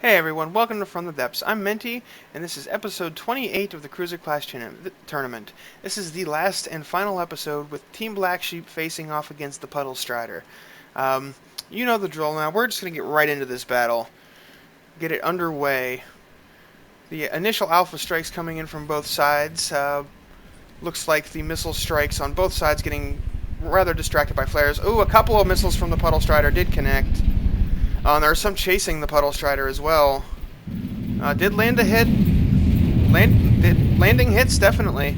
Hey everyone, welcome to From the Depths. I'm Minty, and this is episode 28 of the Cruiser Class Tournament. This is the last and final episode with Team Blacksheep facing off against the Puddle Strider. You know the drill now. We're just going to get right into this battle. Get it underway. The initial alpha strikes coming in from both sides. Looks like the missile strikes on both sides getting rather distracted by flares. Ooh, a couple of missiles from the Puddle Strider did connect. There was some chasing the Puddle Strider as well. Did land a hit. Landing hits, definitely.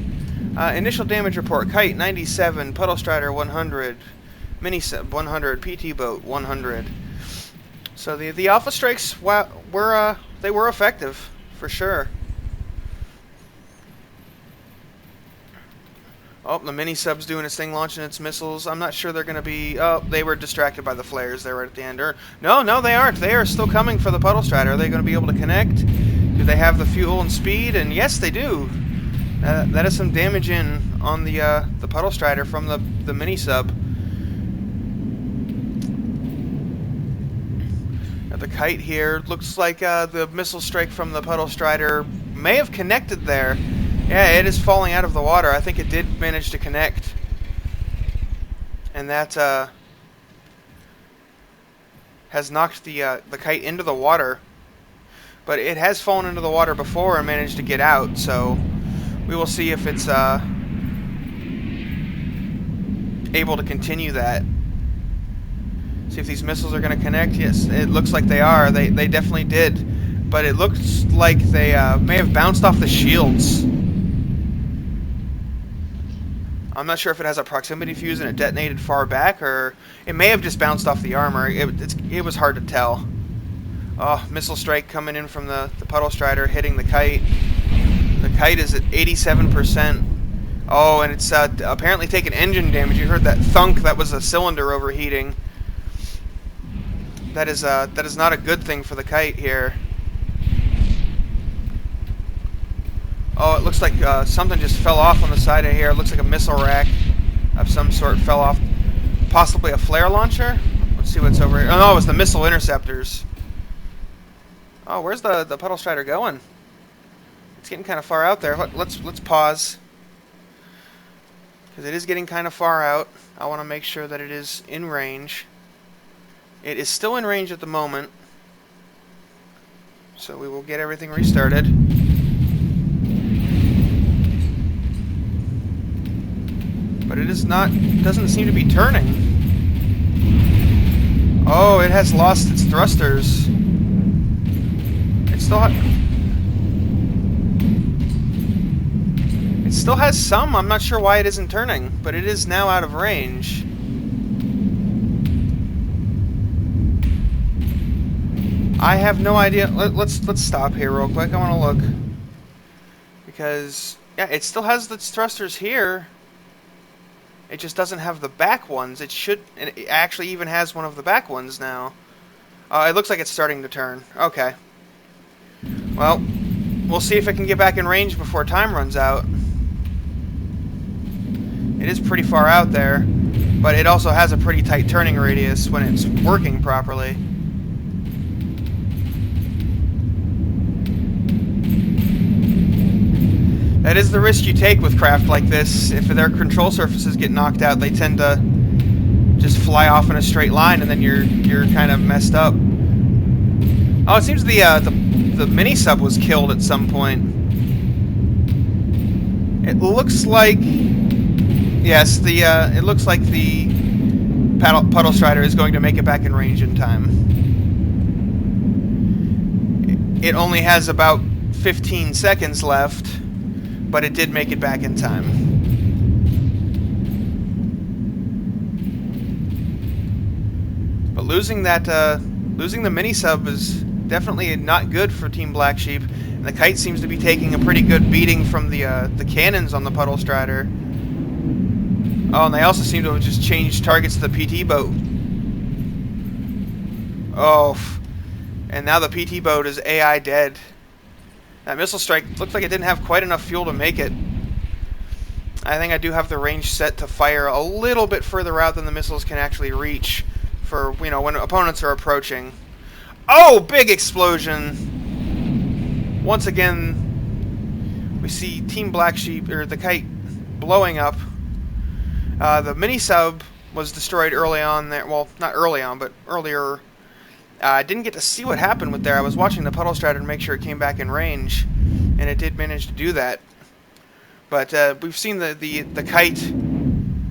Initial damage report, Kite 97, Puddle Strider 100, Mini Sub 100, PT Boat 100. So the Alpha Strikes were effective, for sure. Oh, the Mini Sub's doing its thing, launching its missiles. I'm not sure they're going to be... Oh, they were distracted by the flares there right at the end. No, they aren't. They are still coming for the Puddle Strider. Are they going to be able to connect? Do they have the fuel and speed? And yes, they do. That is some damage in on the Puddle Strider from the Mini Sub. The Kite here. Looks like the missile strike from the Puddle Strider may have connected there. Yeah, it is falling out of the water. I think it did manage to connect. And that has knocked the Kite into the water. But it has fallen into the water before and managed to get out, so we will see if it's able to continue that. See if these missiles are going to connect. Yes, it looks like they are. They definitely did. But it looks like they may have bounced off the shields. I'm not sure if it has a proximity fuse and it detonated far back, or it may have just bounced off the armor. It was hard to tell. Oh, missile strike coming in from the Puddle Strider, hitting the Kite. The Kite is at 87%. Oh, and it's apparently taken engine damage. You heard that thunk. That was a cylinder overheating. That is not a good thing for the Kite here. Oh, it looks like something just fell off on the side of here. It looks like a missile rack of some sort fell off. Possibly a flare launcher? Let's see what's over here. Oh, no, it was the missile interceptors. Oh, where's the Puddle Strider going? It's getting kind of far out there. Let's pause. Because it is getting kind of far out. I want to make sure that it is in range. It is still in range at the moment. So we will get everything restarted. But it is not, doesn't seem to be turning. Oh, it has lost its thrusters. It still has some. I'm not sure why it isn't turning, but it is now out of range. I have no idea. Let's stop here real quick. I want to look. Because, yeah, it still has its thrusters here. It just doesn't have the back ones. It actually even has one of the back ones now. It looks like it's starting to turn. Okay. Well, we'll see if it can get back in range before time runs out. It is pretty far out there, but it also has a pretty tight turning radius when it's working properly. That is the risk you take with craft like this. If their control surfaces get knocked out, they tend to just fly off in a straight line, and then you're kind of messed up. Oh, it seems the Mini Sub was killed at some point. It looks like, yes, it looks like the Puddle Strider is going to make it back in range in time. It only has about 15 seconds left. But it did make it back in time. But losing the Mini Sub is definitely not good for Team Blacksheep. And the Kite seems to be taking a pretty good beating from the cannons on the Puddle Strider. Oh, and they also seem to have just changed targets to the PT Boat. Oh, and now the PT Boat is AI dead. That missile strike looked like it didn't have quite enough fuel to make it. I think I do have the range set to fire a little bit further out than the missiles can actually reach for, when opponents are approaching. Oh, big explosion! Once again, we see Team Blacksheep, or the kite, blowing up. The mini-sub was destroyed early on there. Well, not early on, but earlier. I didn't get to see what happened with there. I was watching the Puddle Strider to make sure it came back in range, and it did manage to do that. But we've seen the kite,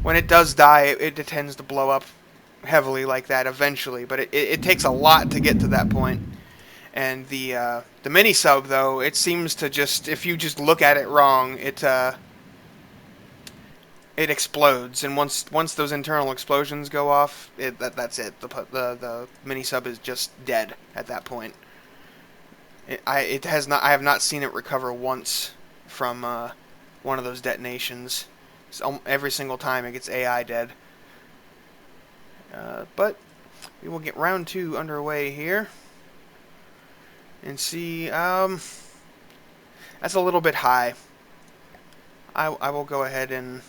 when it does die, it tends to blow up heavily like that eventually. But it takes a lot to get to that point. And the mini-sub, though, it seems to just, if you just look at it wrong, it explodes, and once those internal explosions go off, that's it. The mini sub is just dead at that point. I have not seen it recover once from one of those detonations. So every single time it gets AI dead. But we will get round 2 underway here and see. That's a little bit high. I will go ahead and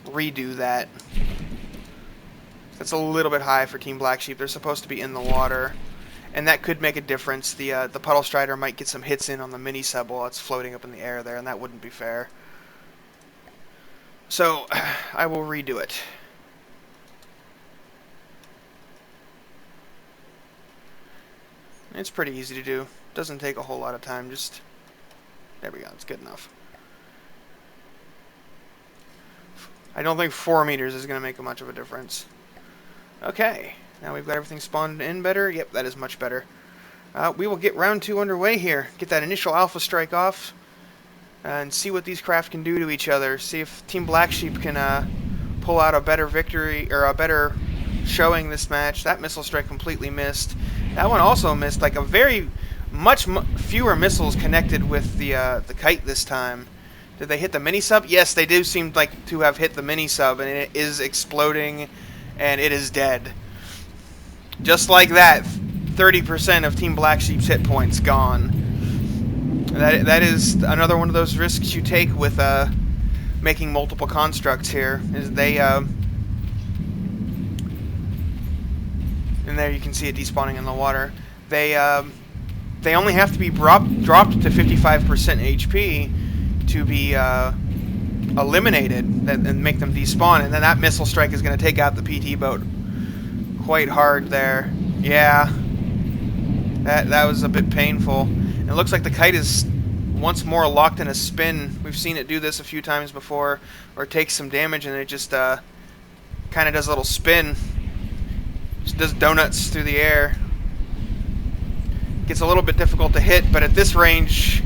redo that. That's a little bit high for Team Blacksheep. They're supposed to be in the water, and that could make a difference. The Puddle Strider might get some hits in on the mini sub while it's floating up in the air there, and that wouldn't be fair. So I will redo it. It's pretty easy to do. Doesn't take a whole lot of time. Just there we go. It's good enough. I don't think 4 meters is going to make much of a difference. Okay, now we've got everything spawned in better. Yep, that is much better. We will get round 2 underway here. Get that initial alpha strike off, and see what these craft can do to each other. See if Team Blacksheep can pull out a better victory, or a better showing this match. That missile strike completely missed. That one also missed. Like a very much fewer missiles connected with the kite this time. Did they hit the mini-sub? Yes, they do seem like to have hit the mini-sub, and it is exploding, and it is dead. Just like that, 30% of Team Blacksheep's hit points gone. That is another one of those risks you take with making multiple constructs here. Is they and there you can see it despawning in the water. They only have to be dropped to 55% HP to be eliminated and make them despawn, and then that missile strike is going to take out the PT boat quite hard there. Yeah, that was a bit painful. It looks like the kite is once more locked in a spin. We've seen it do this a few times before, or it takes some damage and it just kind of does a little spin. Just does donuts through the air. Gets a little bit difficult to hit, but at this range,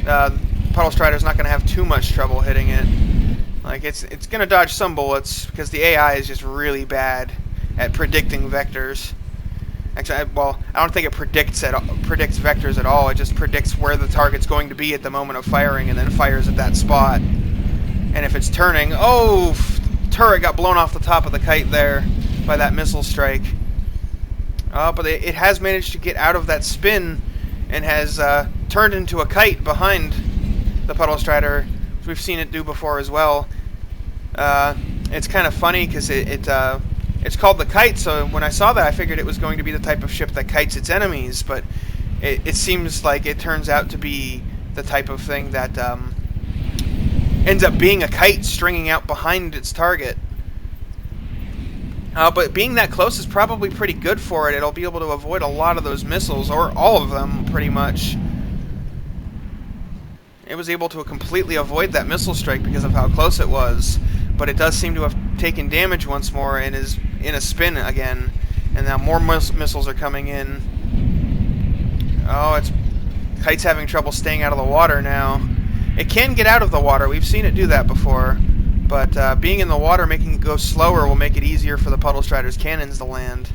Puddle Strider's not going to have too much trouble hitting it. Like it's going to dodge some bullets because the AI is just really bad at predicting vectors. Actually, I don't think it predicts vectors at all. It just predicts where the target's going to be at the moment of firing and then fires at that spot. And if it's turning, oh, turret got blown off the top of the kite there by that missile strike. But it has managed to get out of that spin and has turned into a kite behind the Puddle Strider. We've seen it do before as well. It's kind of funny because it's called the Kite, so when I saw that I figured it was going to be the type of ship that kites its enemies, but it seems like it turns out to be the type of thing that ends up being a kite stringing out behind its target. But being that close is probably pretty good for it. It'll be able to avoid a lot of those missiles, or all of them, pretty much. It was able to completely avoid that missile strike because of how close it was. But it does seem to have taken damage once more and is in a spin again. And now more missiles are coming in. Oh, Kite's having trouble staying out of the water now. It can get out of the water. We've seen it do that before. But being in the water, making it go slower, will make it easier for the Puddle Strider's cannons to land.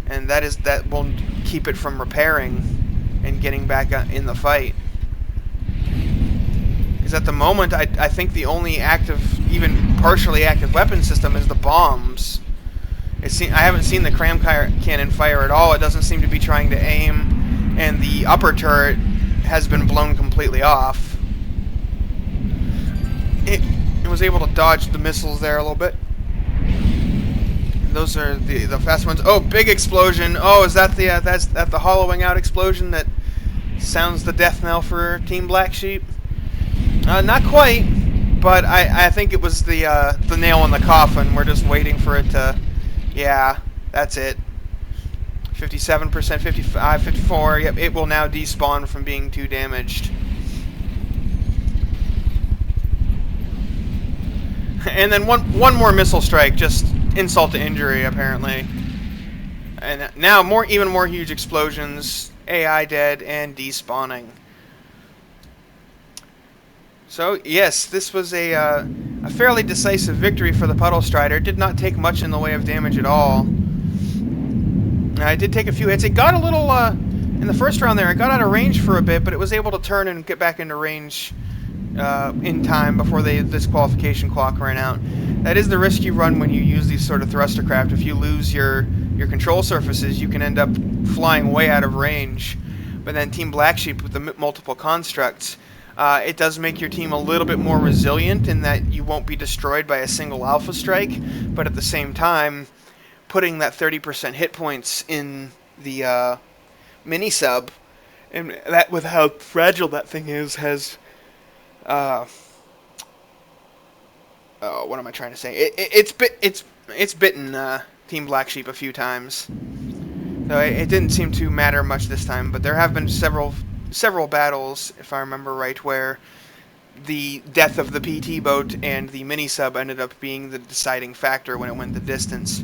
And that will keep it from repairing and getting back in the fight. Because at the moment, I think the only active, even partially active weapon system is the bombs. I haven't seen the cram cannon fire at all. It doesn't seem to be trying to aim. And the upper turret has been blown completely off. It was able to dodge the missiles there a little bit. those are the fast ones. Oh, big explosion! Oh, is that that's the hollowing out explosion that sounds the death knell for Team Blacksheep? Not quite, but I think it was the nail in the coffin. We're just waiting for it to. Yeah, that's it. 57%, 55, 54. Yep, it will now despawn from being too damaged. And then one more missile strike, just insult to injury, apparently. And now even more huge explosions, AI dead, and despawning. So yes, this was a fairly decisive victory for the Puddle Strider. It did not take much in the way of damage at all. I did take a few hits. It got a little, in the first round there, it got out of range for a bit, but it was able to turn and get back into range in time before the disqualification clock ran out. That is the risk you run when you use these sort of thruster craft. If you lose your control surfaces, you can end up flying way out of range. But then Team Blacksheep with the multiple constructs, it does make your team a little bit more resilient in that you won't be destroyed by a single alpha strike, but at the same time, putting that 30% hit points in the mini sub, and that with how fragile that thing is, has oh, what am I trying to say? It's bitten Team Blacksheep a few times, so it didn't seem to matter much this time. But there have been several battles, if I remember right, where the death of the PT boat and the mini sub ended up being the deciding factor when it went the distance.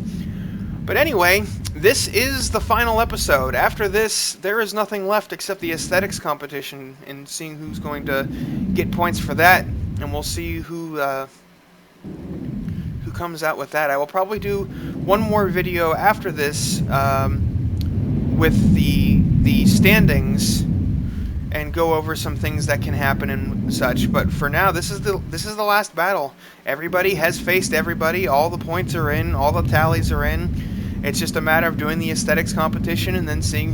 But anyway, this is the final episode. After this, there is nothing left except the aesthetics competition and seeing who's going to get points for that, and we'll see who comes out with that. I will probably do one more video after this with the standings and go over some things that can happen and such. But for now, this is the last battle. Everybody has faced everybody. All the points are in. All the tallies are in. It's just a matter of doing the aesthetics competition and then seeing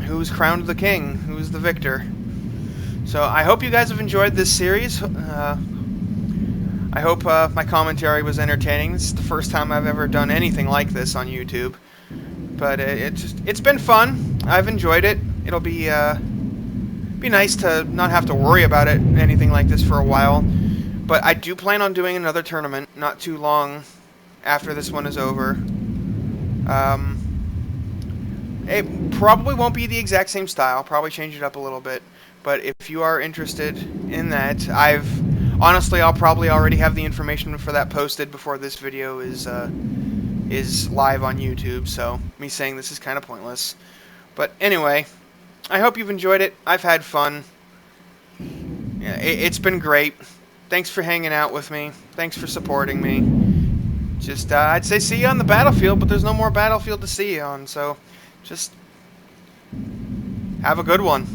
who's crowned the king, who's the victor. So I hope you guys have enjoyed this series. I hope my commentary was entertaining. This is the first time I've ever done anything like this on YouTube, but it's been fun. I've enjoyed it. It'll be nice to not have to worry about anything like this for a while. But I do plan on doing another tournament not too long after this one is over. It probably won't be the exact same style. Probably change it up a little bit. But if you are interested in that, honestly, I'll probably already have the information for that posted before this video is live on YouTube. So me saying this is kind of pointless. But anyway, I hope you've enjoyed it. I've had fun. Yeah, it's been great. Thanks for hanging out with me. Thanks for supporting me. Just, I'd say see you on the battlefield, but there's no more battlefield to see you on, so just have a good one.